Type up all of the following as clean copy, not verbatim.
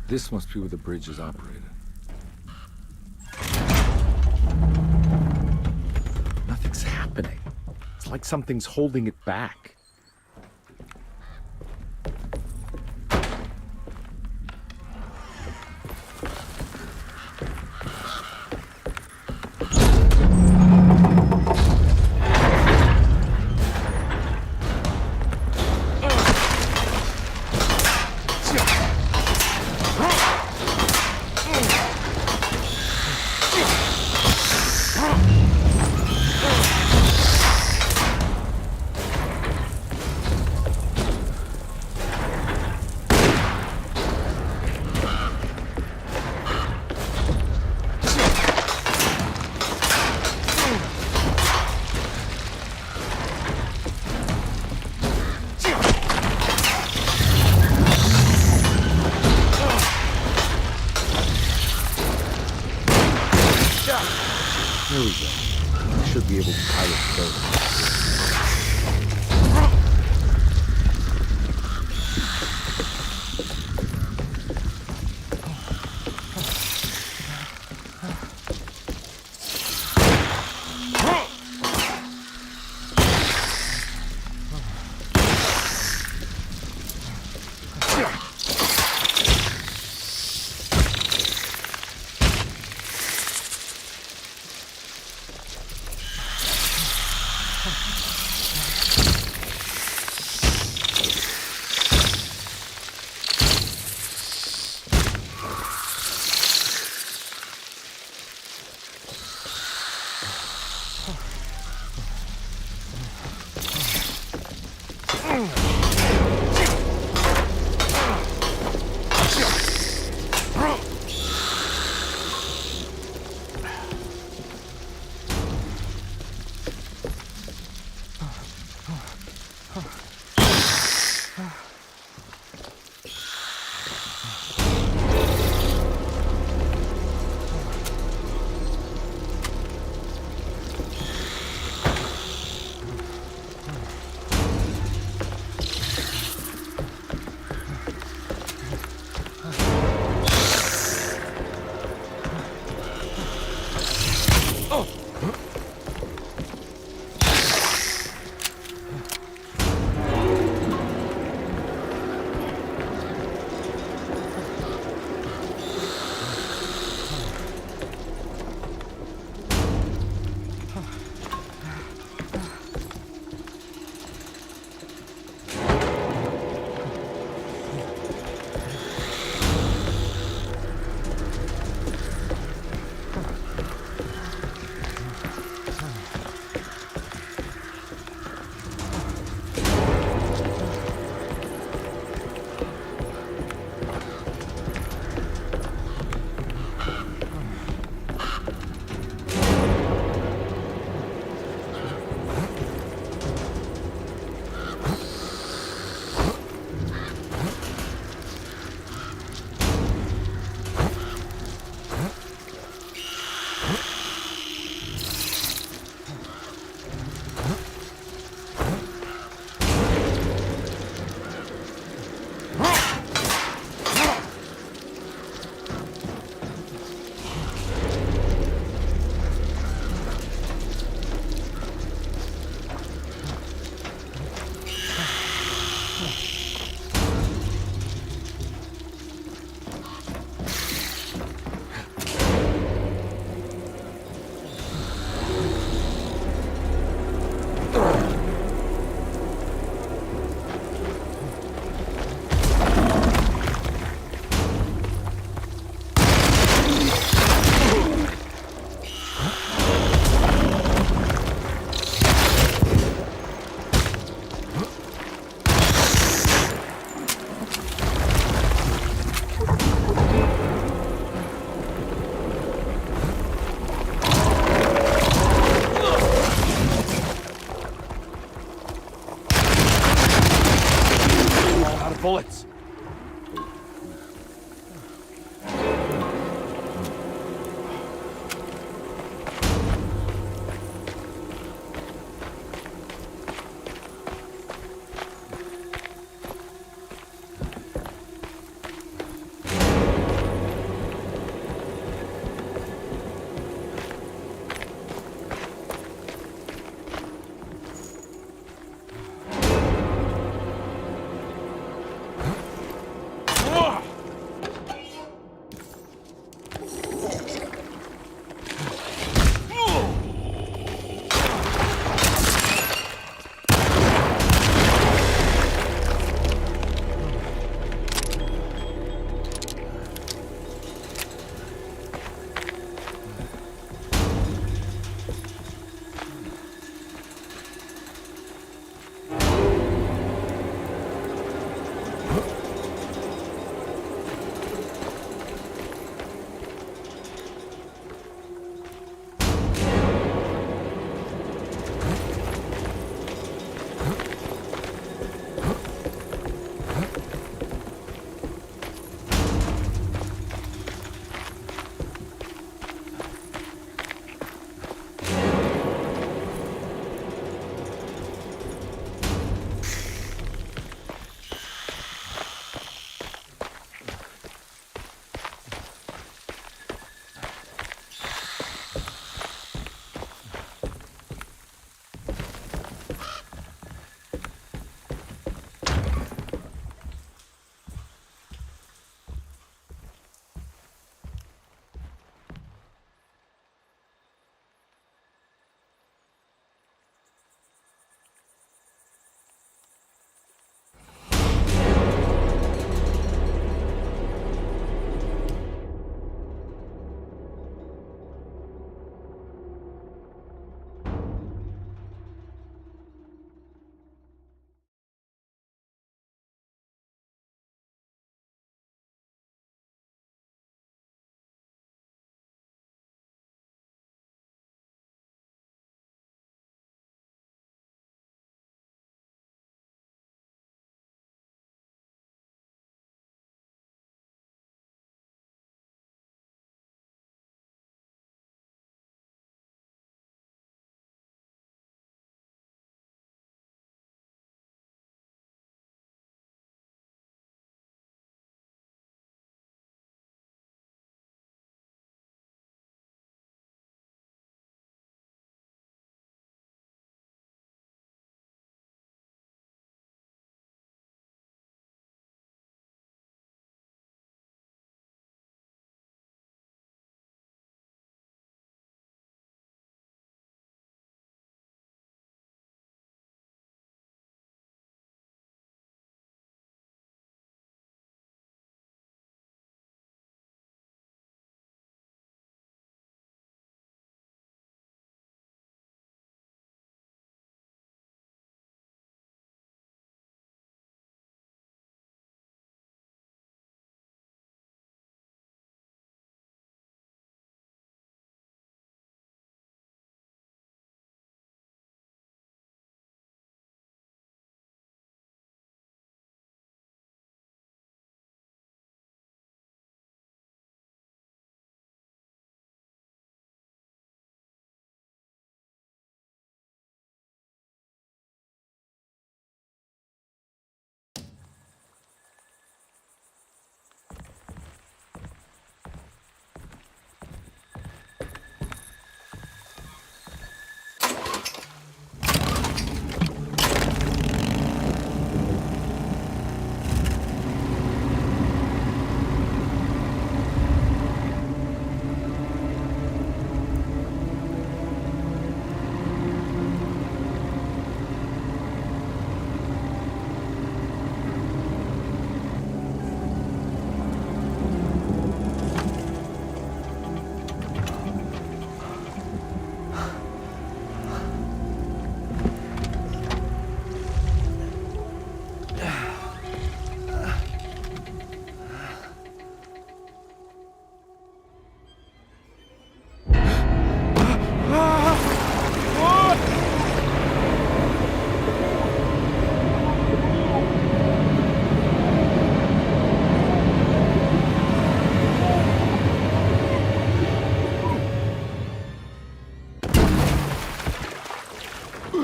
This must be where the bridge is operated. Nothing's happening. It's like something's holding it back. There we go. We should be able to pilot the boat.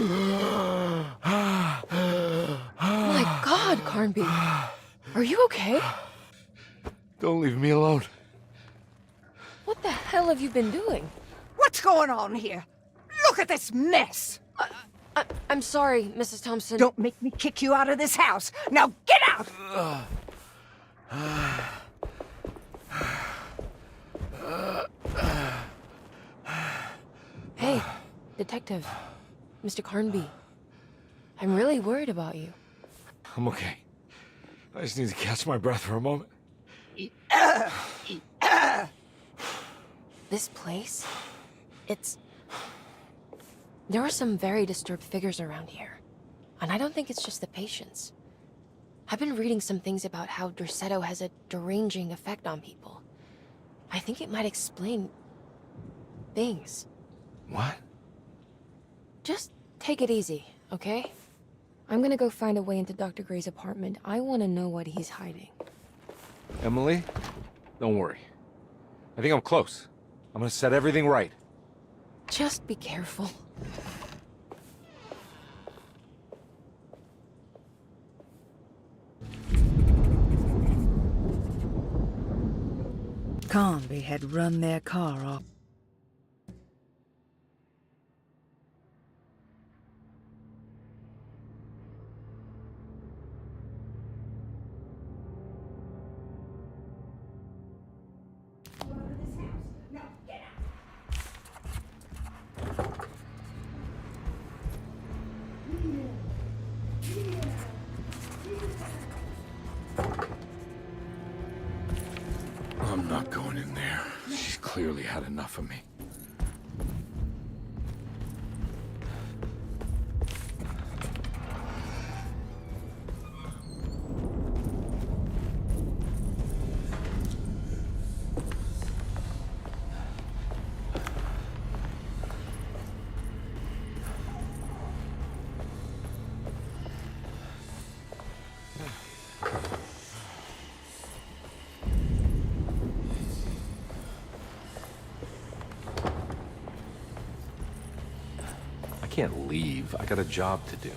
My God, Carnby. Are you okay? Don't leave me alone. What the hell have you been doing? What's going on here? Look at this mess! I'm sorry, Mrs. Thompson. Don't make me kick you out of this house. Now get out! Hey, Detective. Mr. Carnby. I'm really worried about you. I'm okay. I just need to catch my breath for a moment. This place? There are some very disturbed figures around here. And I don't think it's just the patients. I've been reading some things about how Derceto has a deranging effect on people. I think it might explain... things. What? Just take it easy, okay? I'm gonna go find a way into Dr. Gray's apartment. I want to know what he's hiding. Emily, don't worry. I think I'm close. I'm gonna set everything right. Just be careful. Carnby had run their car off. I'm not going in there. She's clearly had enough of me. I can't leave. I got a job to do.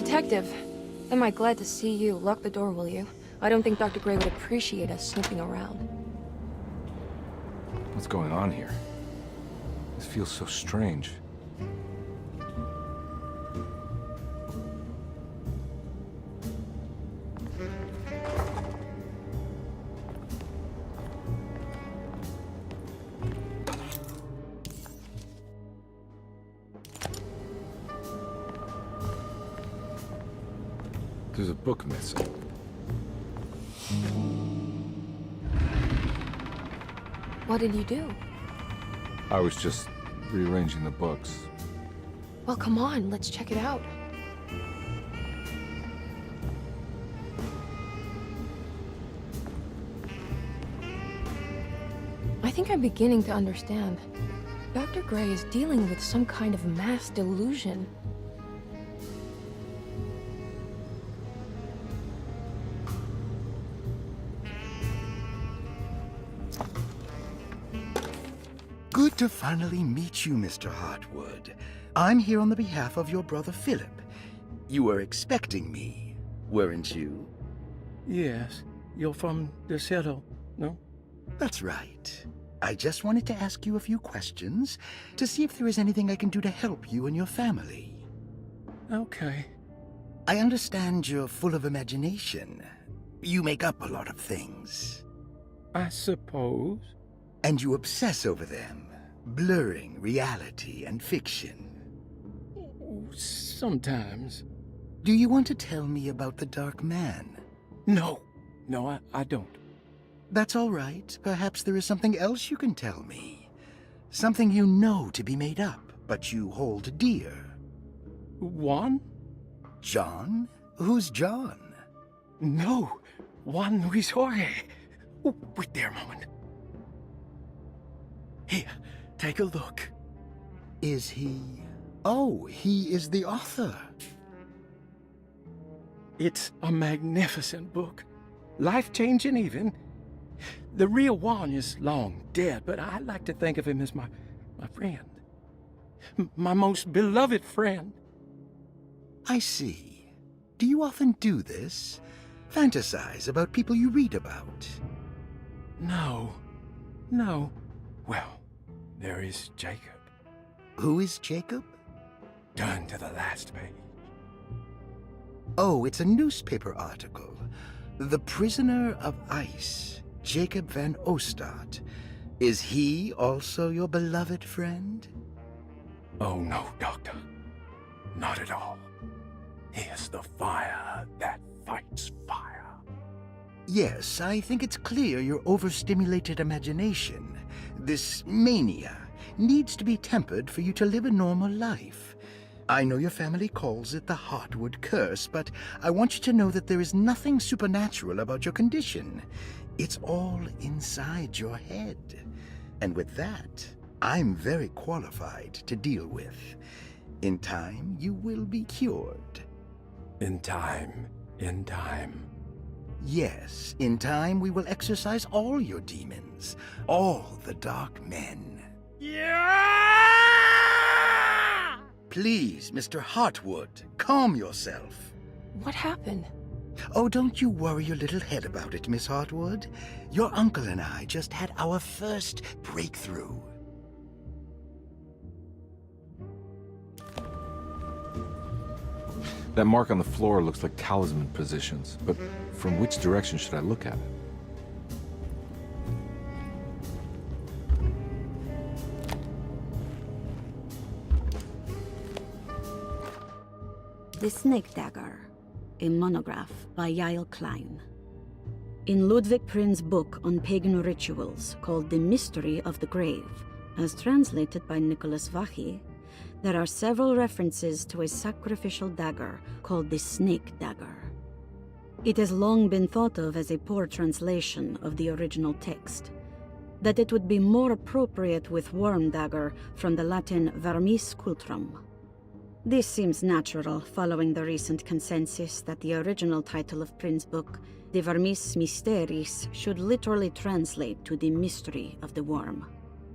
Detective, am I glad to see you. Lock the door, will you? I don't think Dr. Gray would appreciate us snooping around. What's going on here? This feels so strange. There's a book missing. What did you do? I was just rearranging the books. Well, come on, let's check it out. I think I'm beginning to understand. Dr. Gray is dealing with some kind of mass delusion. Good to finally meet you, Mr. Hartwood. I'm here on the behalf of your brother Philip. You were expecting me, weren't you? Yes, you're from Derceto, no? That's right. I just wanted to ask you a few questions to see if there is anything I can do to help you and your family. Okay. I understand you're full of imagination. You make up a lot of things. I suppose. And you obsess over them, blurring reality and fiction. Sometimes. Do you want to tell me about the Dark Man? No, I don't. That's all right. Perhaps there is something else you can tell me. Something you know to be made up, but you hold dear. Juan? John? Who's John? No, Juan Luis Jorge. Oh, wait there a moment. Here, take a look. Is he... Oh, he is the author. It's a magnificent book. Life-changing even. The real Juan is long dead, but I like to think of him as my friend. My most beloved friend. I see. Do you often do this? Fantasize about people you read about? No. Well, there is Jacob. Who is Jacob? Turn to the last page. Oh, it's a newspaper article. The Prisoner of Ice, Jacob van Ostad. Is he also your beloved friend? Oh no, Doctor. Not at all. He is the fire that fights fire. Yes, I think it's clear your overstimulated imagination, this mania, needs to be tempered for you to live a normal life. I know your family calls it the Hartwood curse, but I want you to know that there is nothing supernatural about your condition. It's all inside your head. And with that, I'm very qualified to deal with. In time, you will be cured. In time. Yes, in time we will exorcise all your demons, all the dark men. Yeah! Please, Mr. Hartwood, calm yourself. What happened? Oh, don't you worry your little head about it, Miss Hartwood. Your uncle and I just had our first breakthrough. That mark on the floor looks like talisman positions, but from which direction should I look at it? The Snake Dagger, a monograph by Yael Klein. In Ludwig Prin's book on pagan rituals called The Mystery of the Grave, as translated by Nicholas Vachy, there are several references to a sacrificial dagger called the Snake Dagger. It has long been thought of as a poor translation of the original text, that it would be more appropriate with worm dagger from the Latin vermis cultrum. This seems natural following the recent consensus that the original title of Prin's book, De Vermis Mysteris, should literally translate to the mystery of the worm.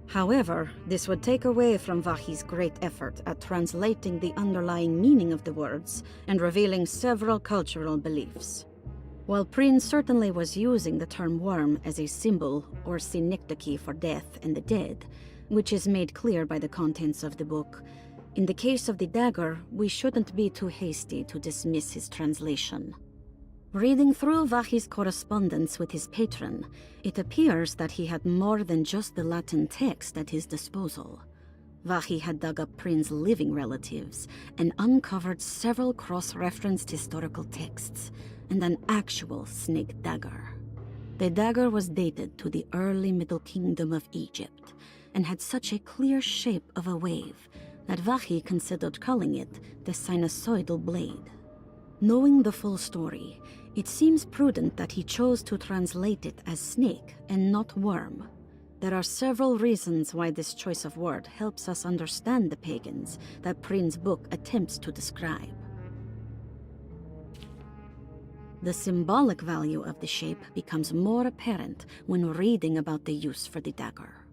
However, this would take away from Vahi's great effort at translating the underlying meaning of the words and revealing several cultural beliefs. While Prince certainly was using the term worm as a symbol or synecdoche for death and the dead, which is made clear by the contents of the book, in the case of the dagger, we shouldn't be too hasty to dismiss his translation. Reading through Vahi's correspondence with his patron, it appears that he had more than just the Latin text at his disposal. Vahi had dug up Prince's living relatives and uncovered several cross-referenced historical texts and an actual snake dagger. The dagger was dated to the early Middle Kingdom of Egypt and had such a clear shape of a wave that Vahi considered calling it the sinusoidal blade. Knowing the full story, it seems prudent that he chose to translate it as snake and not worm. There are several reasons why this choice of word helps us understand the pagans that Prince's book attempts to describe. The symbolic value of the shape becomes more apparent when reading about the use for the dagger.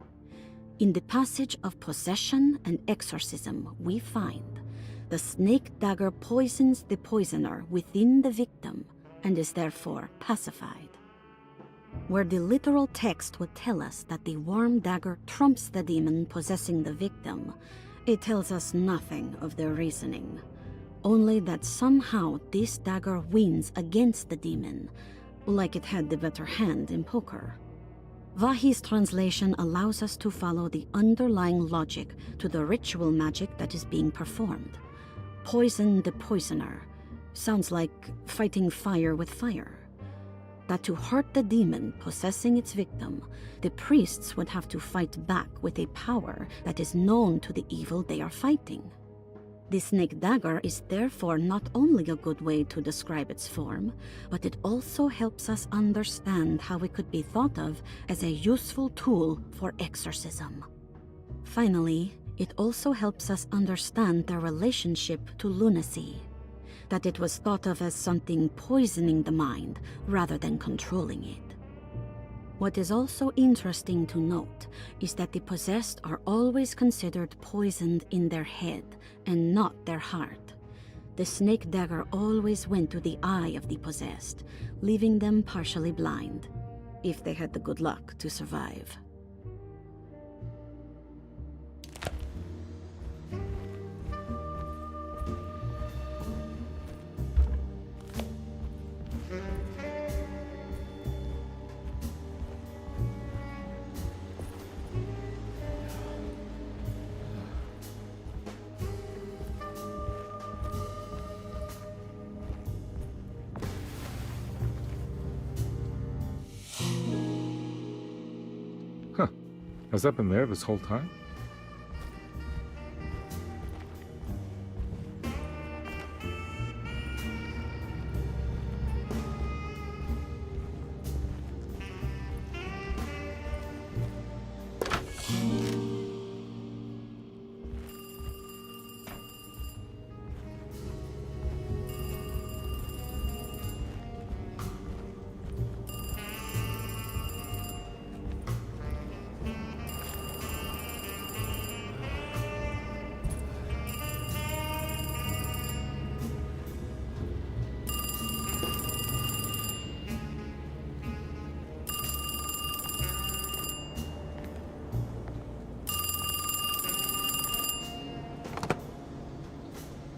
In the passage of possession and exorcism, we find the snake dagger poisons the poisoner within the victim and is therefore pacified. Where the literal text would tell us that the worm dagger trumps the demon possessing the victim, it tells us nothing of their reasoning, only that somehow this dagger wins against the demon, like it had the better hand in poker. Vahi's translation allows us to follow the underlying logic to the ritual magic that is being performed. Poison the poisoner sounds like fighting fire with fire. That to hurt the demon possessing its victim, the priests would have to fight back with a power that is known to the evil they are fighting. The snake dagger is therefore not only a good way to describe its form, but it also helps us understand how it could be thought of as a useful tool for exorcism. Finally, it also helps us understand their relationship to lunacy, that it was thought of as something poisoning the mind rather than controlling it. What is also interesting to note is that the possessed are always considered poisoned in their head and not their heart. The snake dagger always went to the eye of the possessed, leaving them partially blind, if they had the good luck to survive. Has that been there this whole time?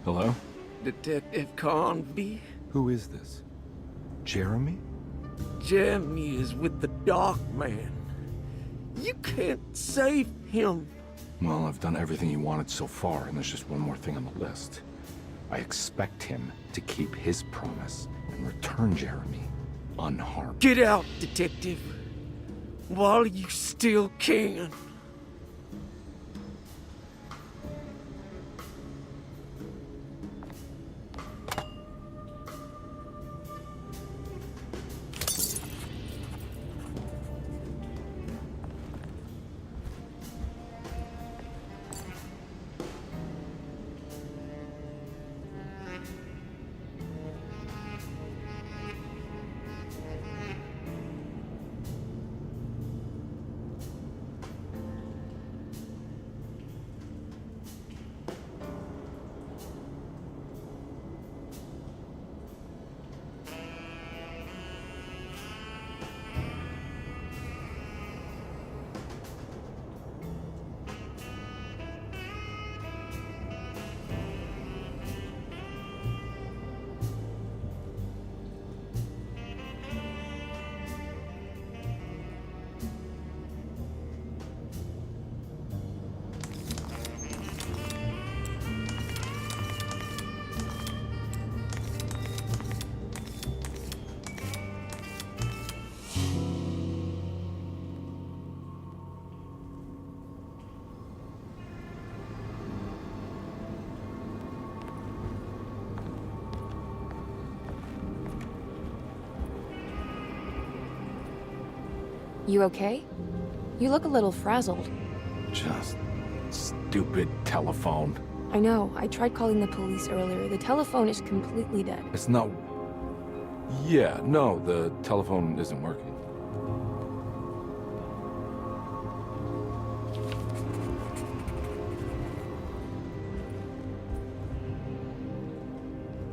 Hello? Detective Conby? Who is this? Jeremy? Jeremy is with the Dark Man. You can't save him. Well, I've done everything he wanted so far, and there's just one more thing on the list. I expect him to keep his promise and return Jeremy unharmed. Get out, Detective, while you still can. You okay? You look a little frazzled. Just stupid telephone. I know. I tried calling the police earlier. The telephone is completely dead. It's not... Yeah, no, the telephone isn't working.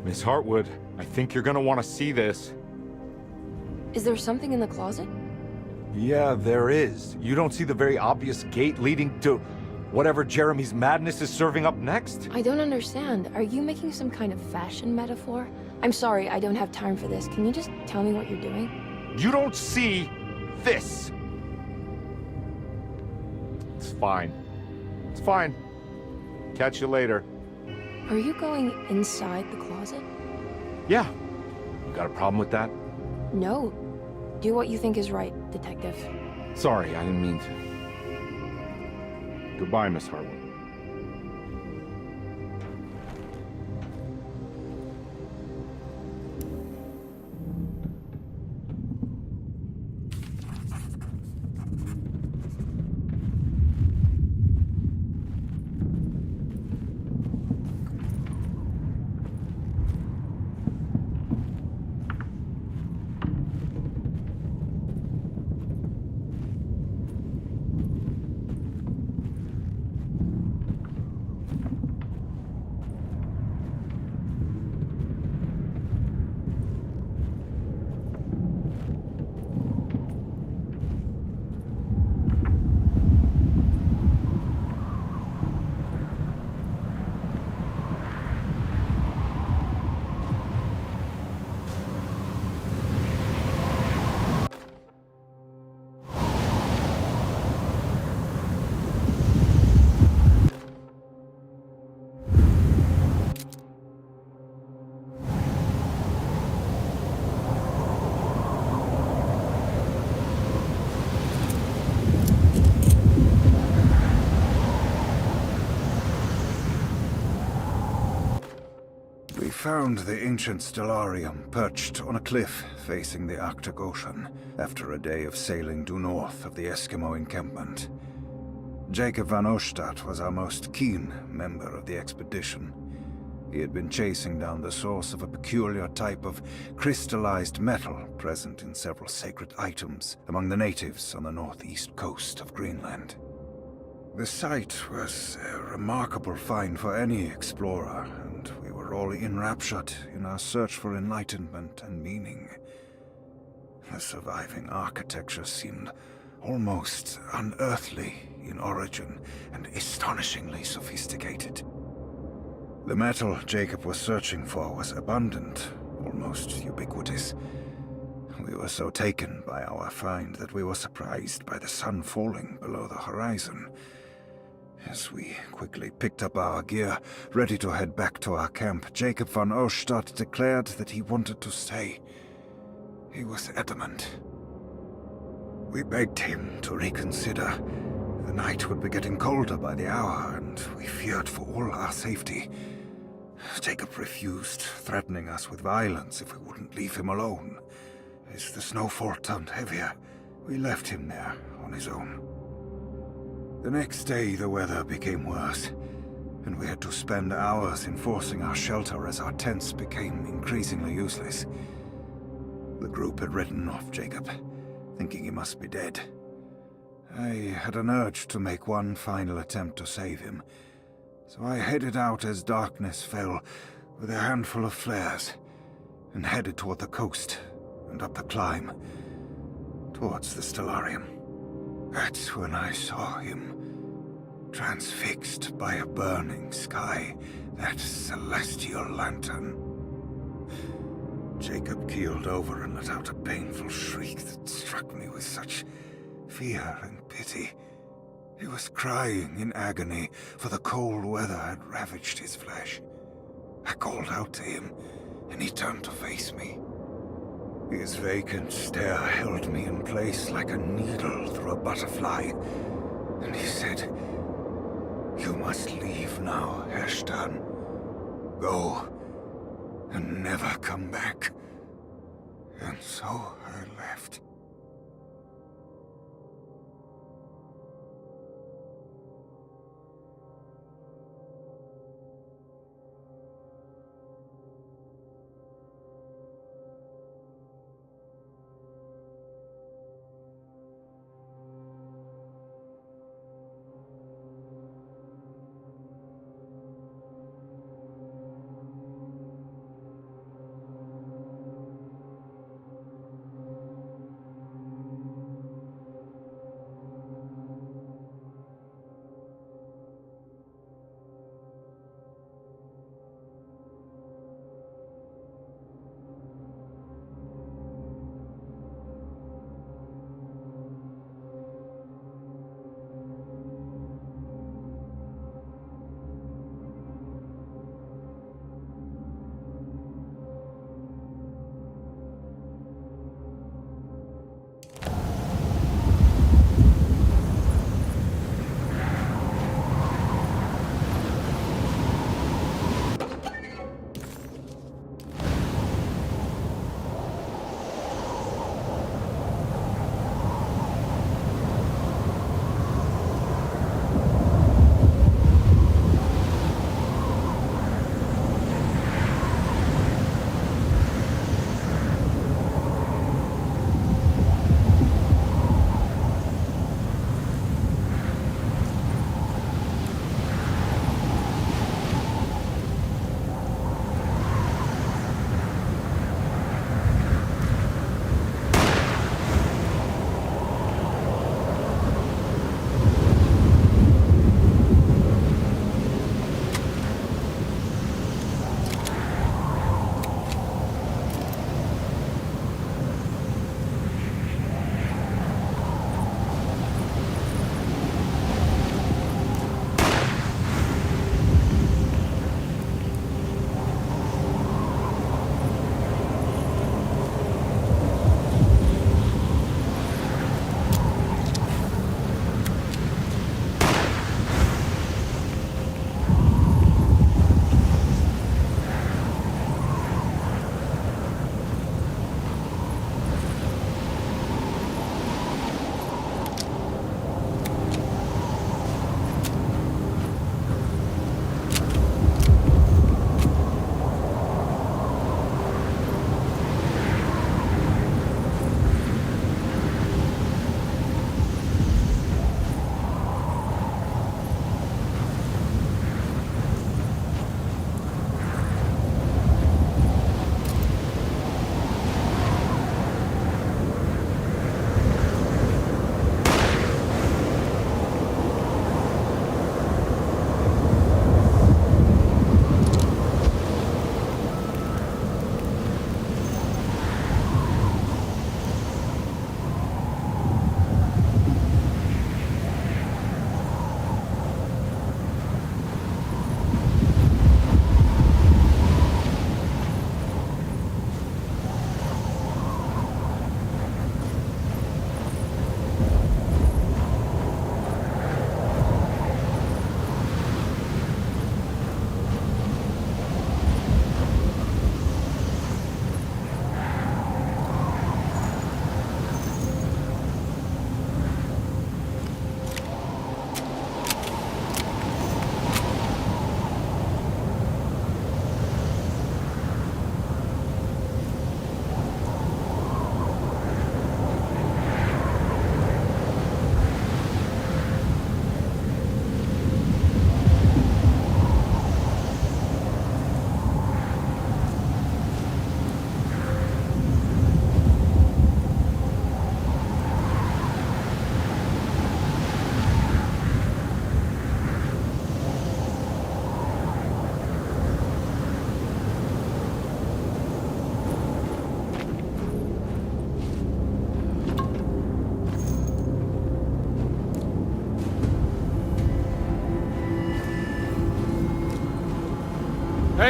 Miss Hartwood, I think you're gonna want to see this. Is there something in the closet? Yeah, there is. You don't see the very obvious gate leading to whatever Jeremy's madness is serving up next? I don't understand. Are you making some kind of fashion metaphor? I'm sorry, I don't have time for this. Can you just tell me what you're doing? You don't see this. It's fine. It's fine. Catch you later. Are you going inside the closet? Yeah. You got a problem with that? No. Do what you think is right, Detective. Sorry, I didn't mean to. Goodbye, Miss Hartwood. We found the ancient stellarium perched on a cliff facing the Arctic Ocean after a day of sailing due north of the Eskimo encampment. Jacob van Ostad was our most keen member of the expedition. He had been chasing down the source of a peculiar type of crystallized metal present in several sacred items among the natives on the northeast coast of Greenland. The site was a remarkable find for any explorer, and we were all enraptured in our search for enlightenment and meaning. The surviving architecture seemed almost unearthly in origin and astonishingly sophisticated. The metal Jacob was searching for was abundant, almost ubiquitous. We were so taken by our find that we were surprised by the sun falling below the horizon. As we quickly picked up our gear, ready to head back to our camp, Jacob van Ostad declared that he wanted to stay. He was adamant. We begged him to reconsider. The night would be getting colder by the hour, and we feared for all our safety. Jacob refused, threatening us with violence if we wouldn't leave him alone. As the snowfall turned heavier, we left him there on his own. The next day, the weather became worse, and we had to spend hours enforcing our shelter as our tents became increasingly useless. The group had ridden off Jacob, thinking he must be dead. I had an urge to make one final attempt to save him, so I headed out as darkness fell with a handful of flares, and headed toward the coast and up the climb, towards the stellarium. That's when I saw him, transfixed by a burning sky, that celestial lantern. Jacob keeled over and let out a painful shriek that struck me with such fear and pity. He was crying in agony, for the cold weather had ravaged his flesh. I called out to him, and he turned to face me. His vacant stare held me in place like a needle through a butterfly, and he said, "You must leave now, Herstern. Go, and never come back." And so I left.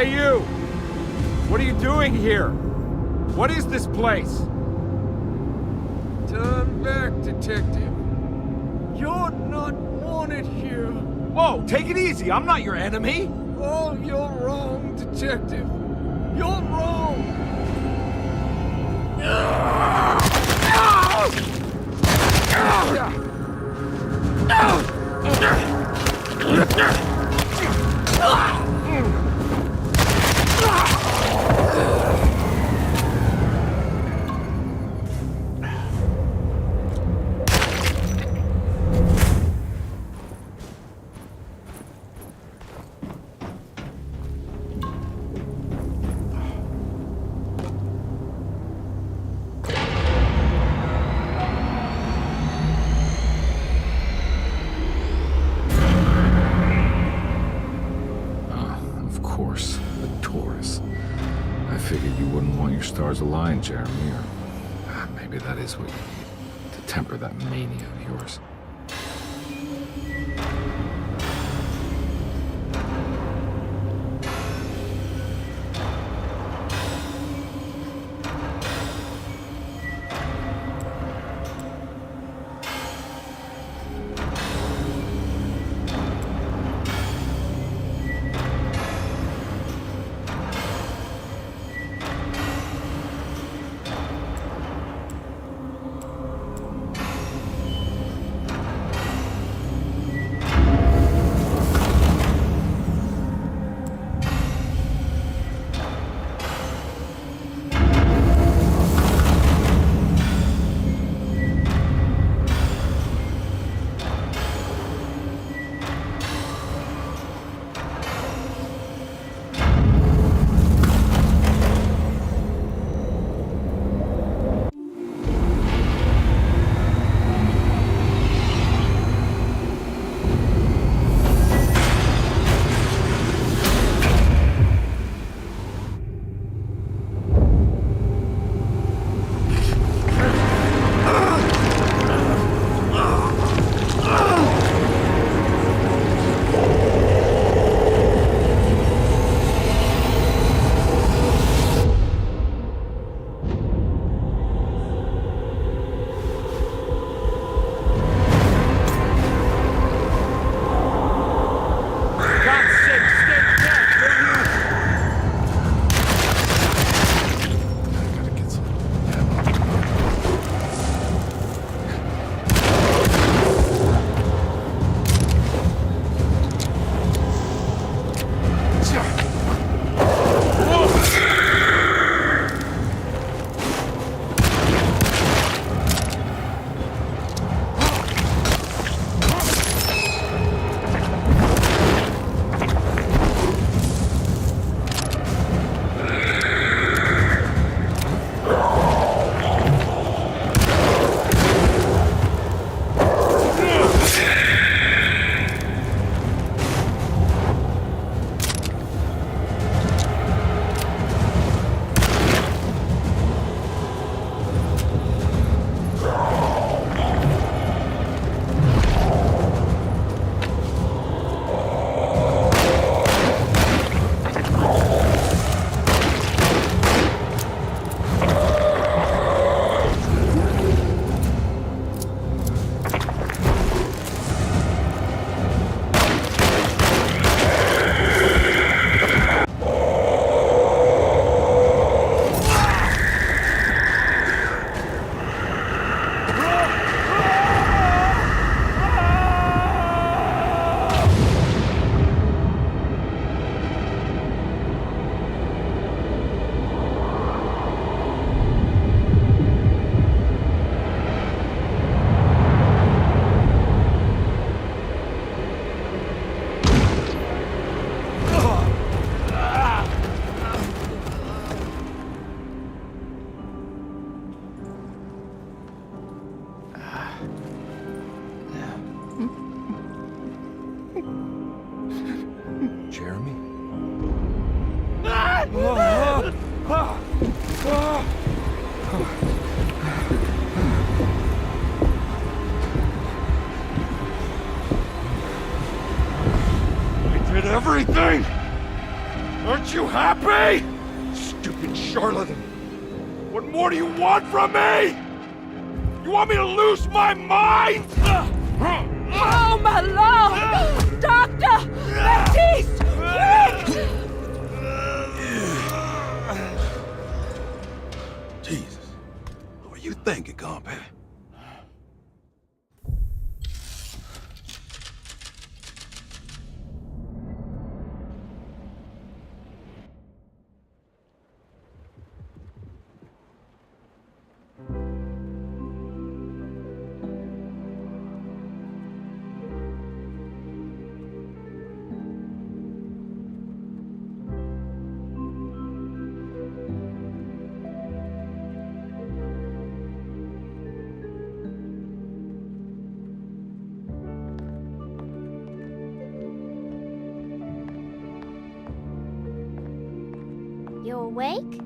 Hey, you! What are you doing here? What is this place? Turn back, detective. You're not wanted here. Whoa, take it easy. I'm not your enemy. Oh, you're wrong, detective. You're wrong. Of course, the Taurus. I figured you wouldn't want your stars aligned, Jeremy, or maybe that is what you need to temper that mania of yours. Jeremy? I did everything! Aren't you happy? Stupid charlatan. What more do you want from me? You want me to lose my mind? Oh, my lord! Doctor! Baptiste! Quick! Jesus. What were you thinking, compadre? You awake?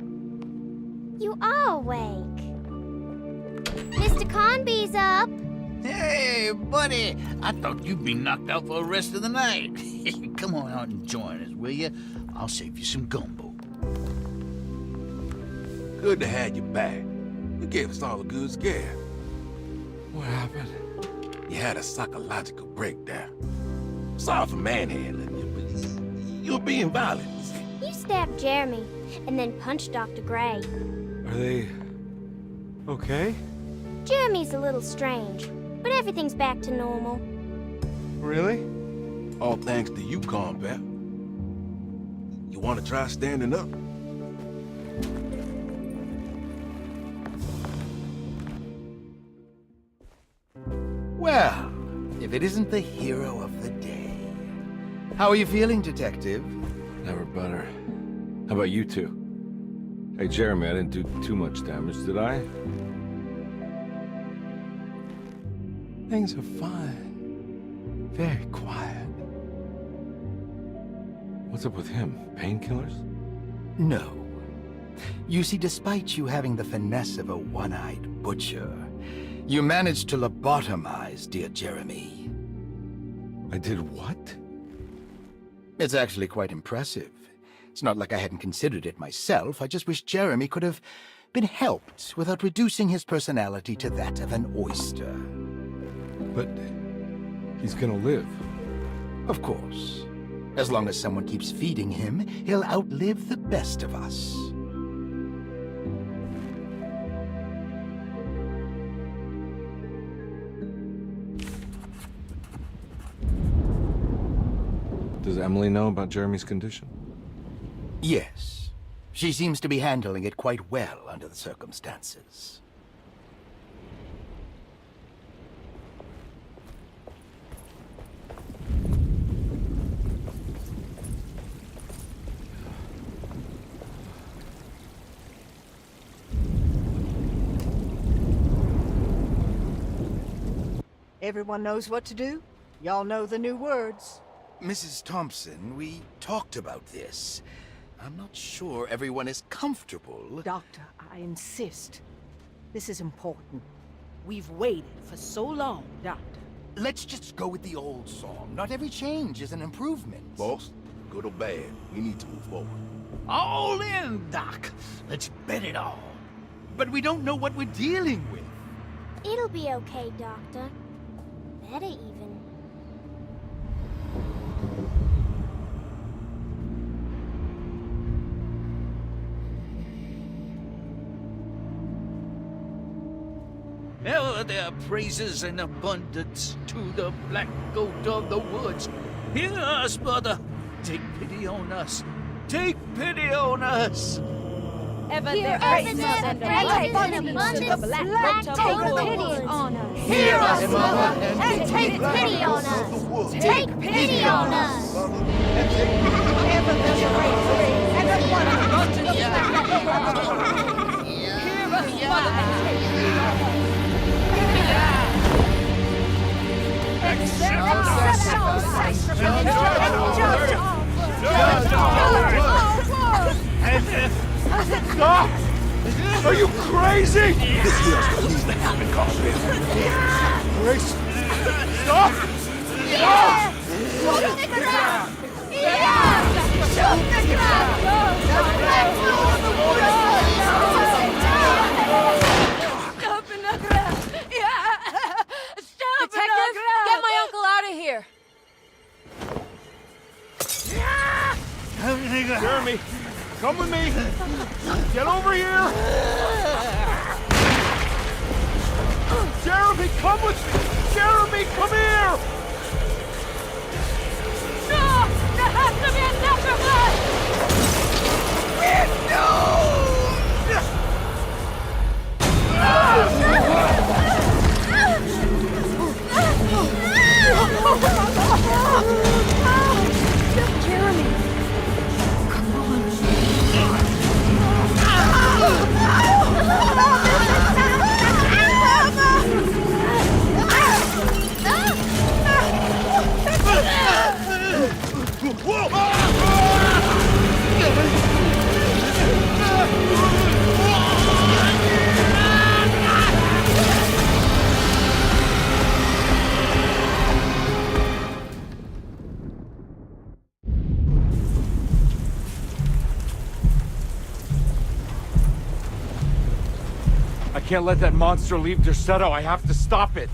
You are awake. Mr. Conby's up. Hey, buddy! I thought you'd be knocked out for the rest of the night. Come on out and join us, will you? I'll save you some gumbo. Good to have you back. You gave us all a good scare. What happened? You had a psychological breakdown. Sorry for manhandling you, but you were being violent. You stabbed Jeremy and then punched Dr. Gray. Are they... okay? Jeremy's a little strange, but everything's back to normal. Really? All thanks to you, combat. You want to try standing up? Well, if it isn't the hero of the day. How are you feeling, Detective? Never better. How about you two? Hey, Jeremy, I didn't do too much damage, did I? Things are fine. Very quiet. What's up with him? Painkillers? No. You see, despite you having the finesse of a one-eyed butcher, you managed to lobotomize dear Jeremy. I did what? It's actually quite impressive. It's not like I hadn't considered it myself. I just wish Jeremy could have been helped without reducing his personality to that of an oyster. But he's gonna live. Of course. As long as someone keeps feeding him, he'll outlive the best of us. Does Emily know about Jeremy's condition? Yes. She seems to be handling it quite well under the circumstances. Everyone knows what to do? Y'all know the new words. Mrs. Thompson, we talked about this. I'm not sure everyone is comfortable. Doctor, I insist. This is important. We've waited for so long, Doctor. Let's just go with the old song. Not every change is an improvement. Boss, good or bad, we need to move forward. All in, Doc. Let's bet it all. But we don't know what we're dealing with. It'll be okay, Doctor. Better even. Ever there praises and abundance to the black goat of the woods. Hear us, brother. Take pity on us. Take pity on us. Ever Hear there us, praises and abundance to the black goat of Take the pity woods. on us. Hear us, mother, and take pity on us. Take pity on us. Ever there praises and abundance to the black goat of the woods. Hear us, mother, and take pity on us. Stop! Are you crazy? This here's what needs to happen, combat. Grace! Stop! Stop! Look at the ground! Yeah! Detective, get my uncle out of here. Jeremy, come with me. Get over here. Jeremy, come with me. Jeremy, come here. No! There has to be a sacrifice! Jeremy. I can't let that monster leave Derceto. I have to stop it.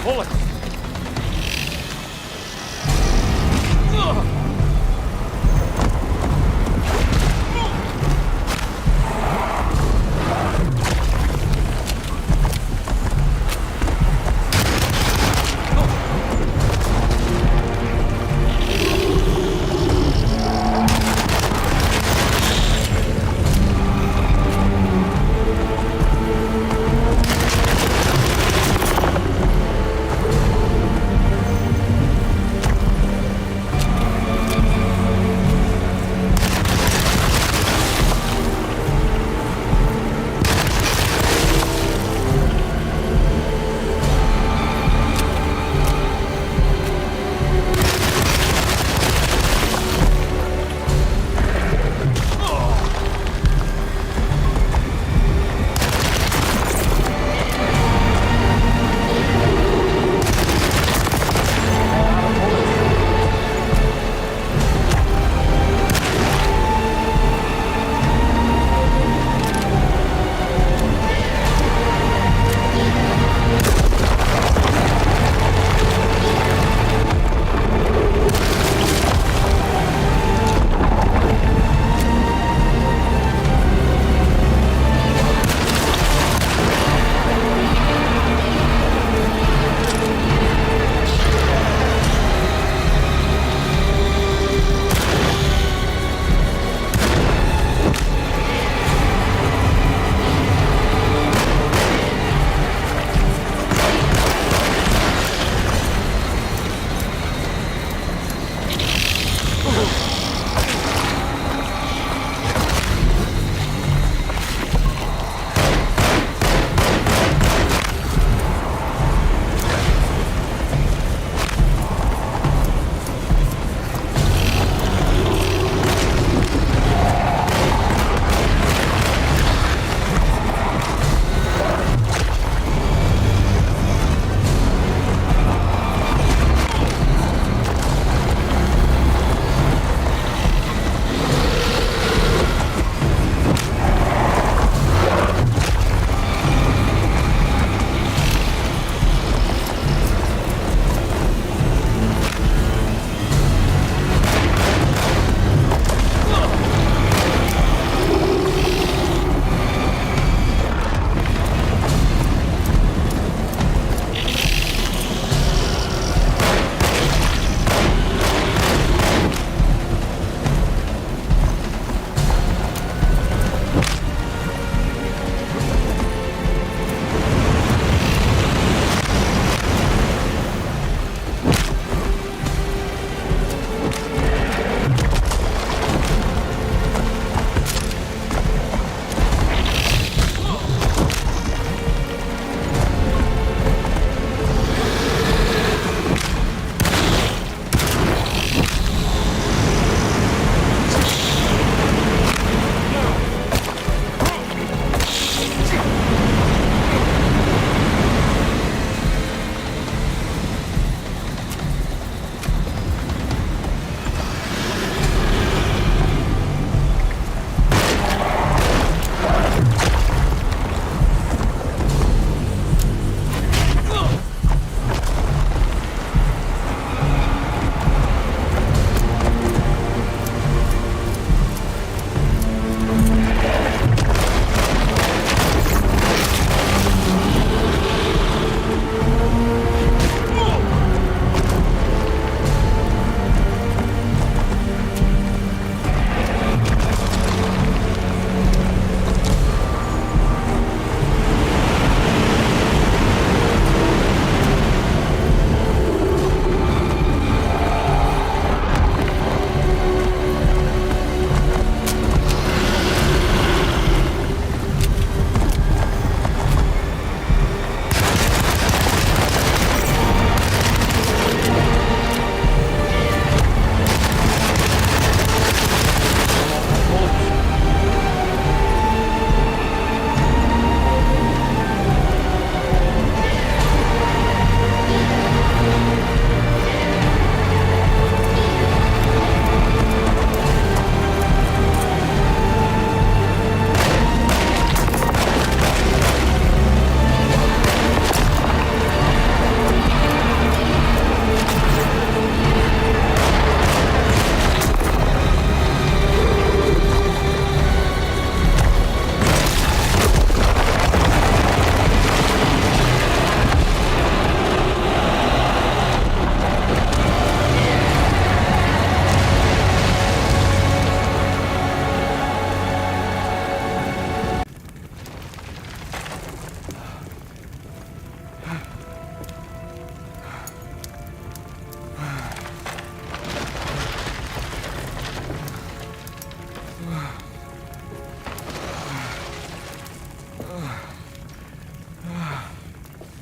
Pull it!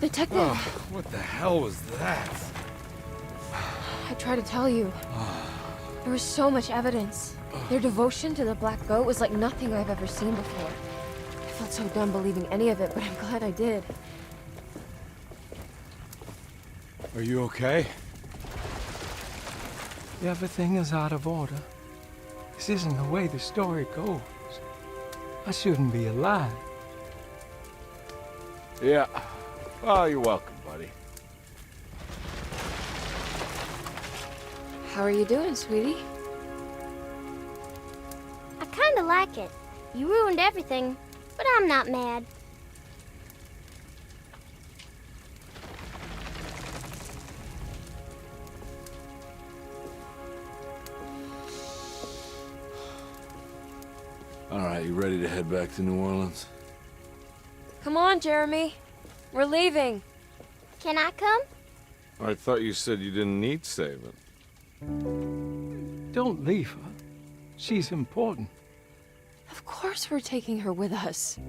Detective, Oh, what the hell was that? I tried to tell you. There was so much evidence. Their devotion to the Black Goat was like nothing I've ever seen before. I felt so dumb believing any of it, but I'm glad I did. Are you okay? Everything is out of order. This isn't the way the story goes. I shouldn't be alive. Yeah. Well, you're welcome, buddy. How are you doing, sweetie? I kinda like it. You ruined everything, but I'm not mad. All right, you ready to head back to New Orleans? Come on, Jeremy. We're leaving. Can I come? I thought you said you didn't need saving. Don't leave her. She's important. Of course we're taking her with us.